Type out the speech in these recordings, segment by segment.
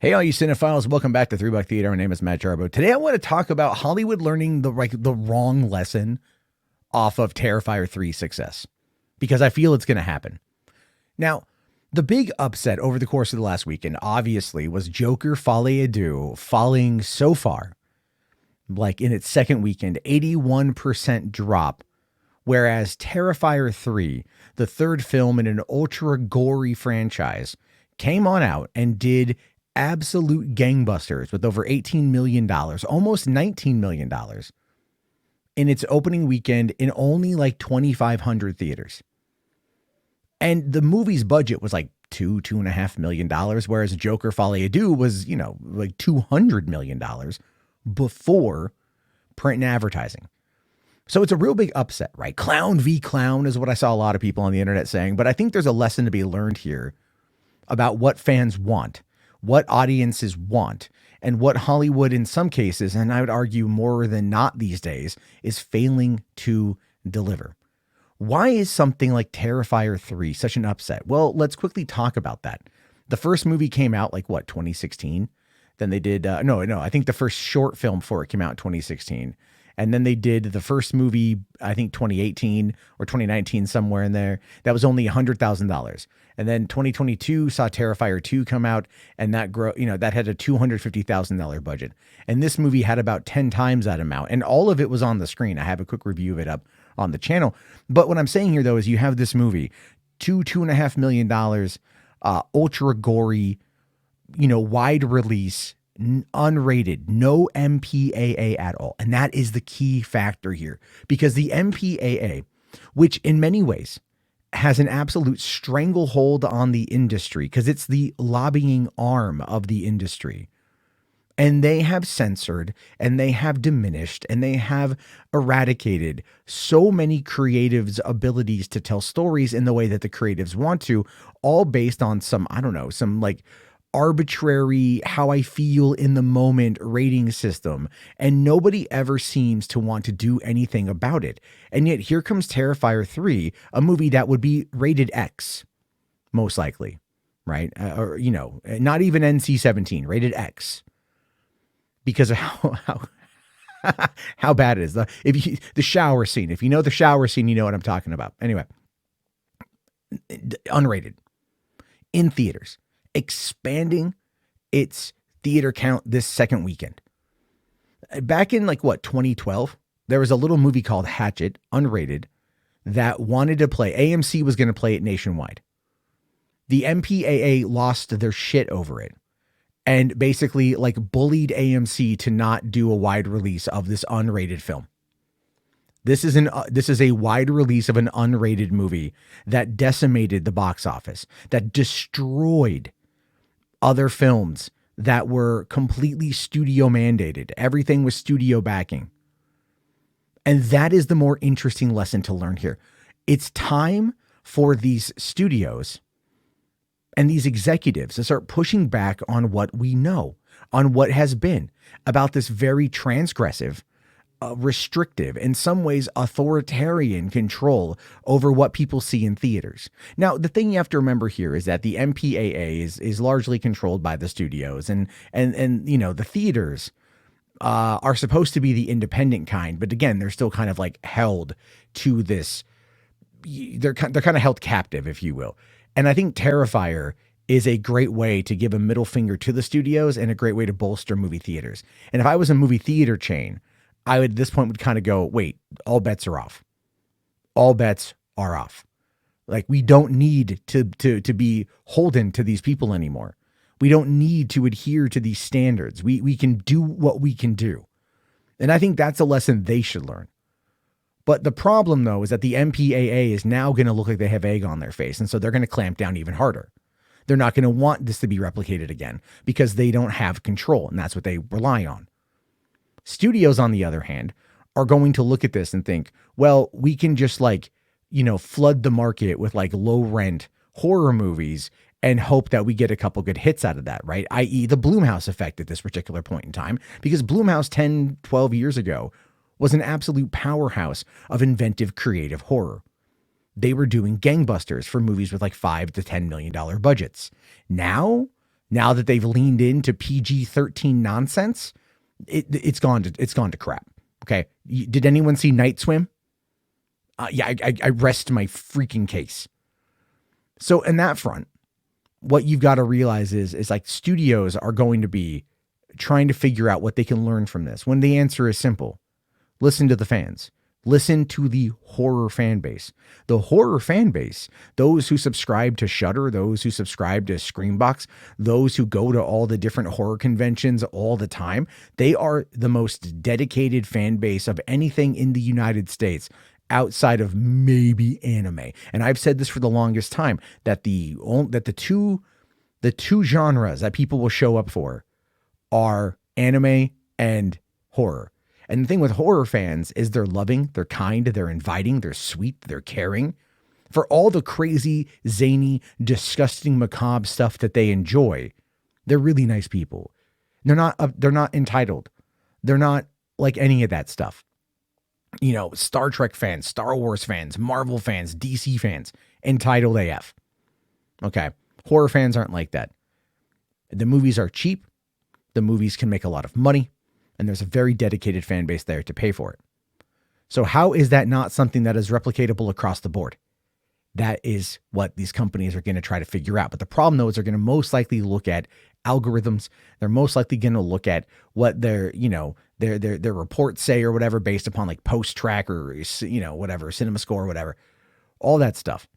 Hey, all you cinephiles, welcome back to Three Buck Theater. My name is Matt Jarbo. Today I want to talk about Hollywood learning the wrong lesson off of Terrifier 3 success, because I feel it's going to happen. Now, the big upset over the course of the last weekend, obviously, was Joker Folie à Deux falling so far, like in its second weekend, 81% drop, whereas Terrifier 3, the third film in an ultra gory franchise, came on out and did absolute gangbusters with over $18 million, almost $19 million in its opening weekend in only like 2,500 theaters. And the movie's budget was like $2.5 million, whereas Joker Folie à Deux was, like $200 million before print and advertising. So it's a real big upset, right? Clown v. clown is what I saw a lot of people on the internet saying. But I think there's a lesson to be learned here about what fans want, what audiences want, and what Hollywood in some cases, and I would argue more than not these days, is failing to deliver. Why is something like Terrifier 3 such an upset? Well, let's quickly talk about that. The first movie came out 2016? Then they did, I think the first short film for it came out in 2016. And then they did the first movie, I think 2018 or 2019, somewhere in there. That was only $100,000. And then 2022 saw Terrifier 2 come out, and that that had a $250,000 budget. And this movie had about 10 times that amount, and all of it was on the screen. I have a quick review of it up on the channel. But what I'm saying here, though, is you have this movie, $2.5 million, ultra gory, wide release, unrated, no MPAA at all. And that is the key factor here, because the MPAA, which in many ways has an absolute stranglehold on the industry, because it's the lobbying arm of the industry, and they have censored and they have diminished and they have eradicated so many creatives' abilities to tell stories in the way that the creatives want to, all based on some arbitrary, how I feel in the moment rating system. And nobody ever seems to want to do anything about it. And yet here comes Terrifier 3, a movie that would be rated X, most likely, right? Or, not even NC-17, rated X, because of how bad it is. The shower scene, if you know the shower scene, you know what I'm talking about. Anyway, unrated in theaters, expanding its theater count this second weekend. Back in 2012, there was a little movie called Hatchet, unrated, that wanted to play. AMC was going to play it nationwide. The MPAA lost their shit over it and basically bullied AMC to not do a wide release of this unrated film. This is a wide release of an unrated movie that decimated the box office, that destroyed other films that were completely studio mandated. Everything was studio backing. And that is the more interesting lesson to learn here. It's time for these studios and these executives to start pushing back on what we know, on what has been about this very transgressive, restrictive, in some ways authoritarian control over what people see in theaters. Now, the thing you have to remember here is that the MPAA is largely controlled by the studios, and the theaters are supposed to be the independent kind, but again, they're still kind of held to this. They're kind of held captive, if you will. And I think Terrifier is a great way to give a middle finger to the studios and a great way to bolster movie theaters. And if I was a movie theater chain, I would at this point would kind of go, wait, all bets are off. All bets are off. We don't need to be holden to these people anymore. We don't need to adhere to these standards. We can do what we can do. And I think that's a lesson they should learn. But the problem, though, is that the MPAA is now going to look like they have egg on their face. And so they're going to clamp down even harder. They're not going to want this to be replicated again because they don't have control. And that's what they rely on. Studios, on the other hand, are going to look at this and think, well, we can just flood the market with low rent horror movies and hope that we get a couple good hits out of that, right? I.e. the Blumhouse effect at this particular point in time, because Blumhouse 10, 12 years ago was an absolute powerhouse of inventive, creative horror. They were doing gangbusters for movies with $5 to $10 million budgets. Now Now that they've leaned into PG-13 nonsense, it's gone to crap. Okay. Did anyone see Night Swim? Yeah, I rest my freaking case. So in that front, what you've got to realize is like studios are going to be trying to figure out what they can learn from this, when the answer is simple. Listen to the fans. Listen to the horror fan base. The horror fan base, those who subscribe to Shudder, those who subscribe to Screambox, those who go to all the different horror conventions all the time, they are the most dedicated fan base of anything in the United States outside of maybe anime. And I've said this for the longest time, that the two genres that people will show up for are anime and horror. And the thing with horror fans is they're loving, they're kind, they're inviting, they're sweet, they're caring. For all the crazy, zany, disgusting, macabre stuff that they enjoy, they're really nice people. They're not entitled. They're not like any of that stuff. You know, Star Trek fans, Star Wars fans, Marvel fans, DC fans, entitled AF. Okay. Horror fans aren't like that. The movies are cheap. The movies can make a lot of money. And there's a very dedicated fan base there to pay for it. So how is that not something that is replicatable across the board? That is what these companies are going to try to figure out. But the problem, though, is they're going to most likely look at algorithms. They're most likely going to look at what their reports say or whatever, based upon like Post Track or, whatever, Cinema Score or whatever, all that stuff.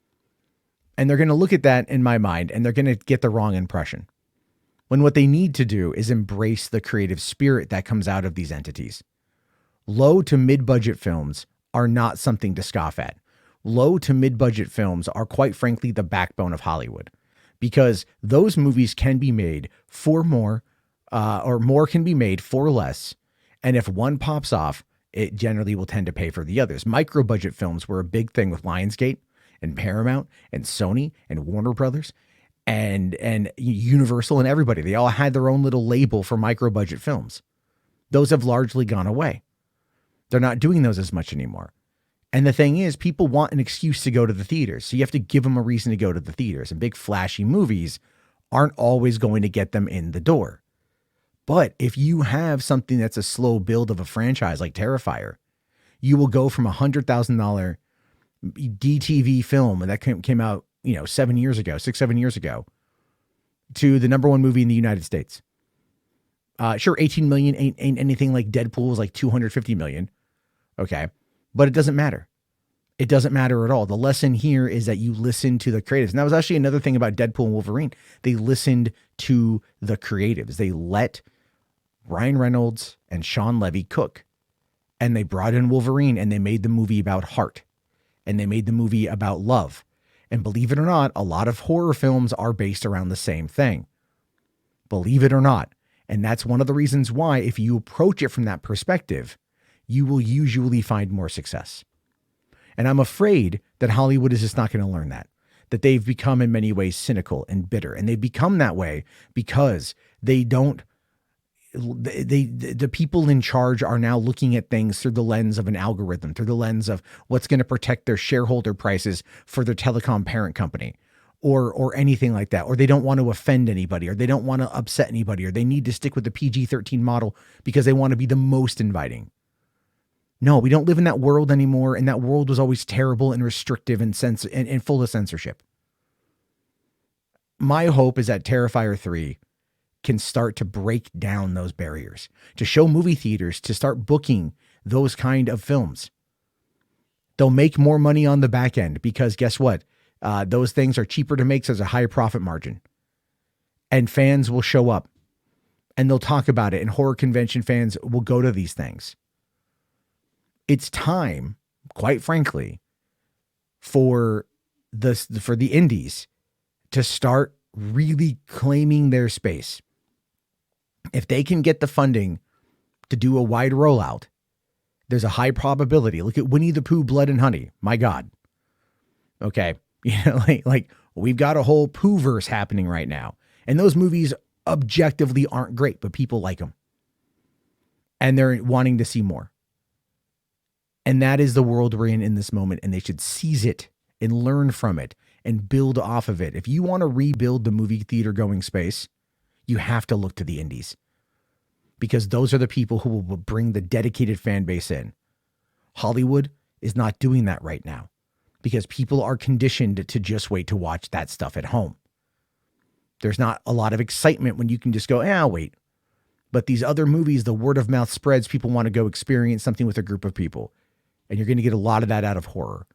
And they're going to look at that, in my mind, and they're going to get the wrong impression. When what they need to do is embrace the creative spirit that comes out of these entities. Low to mid-budget films are not something to scoff at. Low to mid-budget films are, quite frankly, the backbone of Hollywood, because those movies can be made for more, or more can be made for less. And if one pops off, it generally will tend to pay for the others. Micro-budget films were a big thing with Lionsgate and Paramount and Sony and Warner Brothers and Universal and everybody. They all had their own little label for micro-budget films. Those have largely gone away. They're not doing those as much anymore. And the thing is, people want an excuse to go to the theaters. So you have to give them a reason to go to the theaters. And big flashy movies aren't always going to get them in the door. But if you have something that's a slow build of a franchise like Terrifier, you will go from $100,000 DTV film that came out, 7 years ago, to the number one movie in the United States. Sure, 18 million ain't anything like Deadpool's like 250 million. Okay. But it doesn't matter. It doesn't matter at all. The lesson here is that you listen to the creatives. And that was actually another thing about Deadpool and Wolverine. They listened to the creatives. They let Ryan Reynolds and Sean Levy cook. And they brought in Wolverine, and they made the movie about heart. And they made the movie about love. And believe it or not, a lot of horror films are based around the same thing. Believe it or not. And that's one of the reasons why, if you approach it from that perspective, you will usually find more success. And I'm afraid that Hollywood is just not going to learn that they've become in many ways cynical and bitter. And they've become that way because the people in charge are now looking at things through the lens of an algorithm, through the lens of what's going to protect their shareholder prices for their telecom parent company or anything like that. Or they don't want to offend anybody, or they don't want to upset anybody, or they need to stick with the PG-13 model because they want to be the most inviting. No, we don't live in that world anymore. And that world was always terrible and restrictive and full of censorship. My hope is that Terrifier 3 can start to break down those barriers, to show movie theaters to start booking those kind of films. They'll make more money on the back end because guess what? Those things are cheaper to make, so there's a higher profit margin. And fans will show up and they'll talk about it, and horror convention fans will go to these things. It's time, quite frankly, for the indies to start really claiming their space. If they can get the funding to do a wide rollout, there's a high probability. Look at Winnie the Pooh, Blood and Honey. My God. Okay. Like we've got a whole Pooh-verse happening right now. And those movies objectively aren't great, but people like them. And they're wanting to see more. And that is the world we're in this moment. And they should seize it and learn from it and build off of it. If you want to rebuild the movie theater going space, You have to look to the indies because those are the people who will bring the dedicated fan base in. Hollywood is not doing that right now because people are conditioned to just wait to watch that stuff at home. There's not a lot of excitement when you can just go, I'll wait. But these other movies, the word of mouth spreads. People want to go experience something with a group of people. And you're going to get a lot of that out of horror.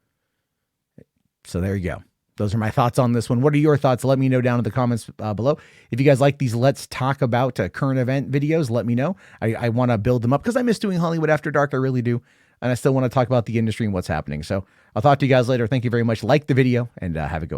So there you go. Those are my thoughts on this one. What are your thoughts? Let me know down in the comments below. If you guys like these Let's Talk About current event videos, let me know. I want to build them up because I miss doing Hollywood After Dark. I really do. And I still want to talk about the industry and what's happening. So I'll talk to you guys later. Thank you very much. Like the video and have a good one.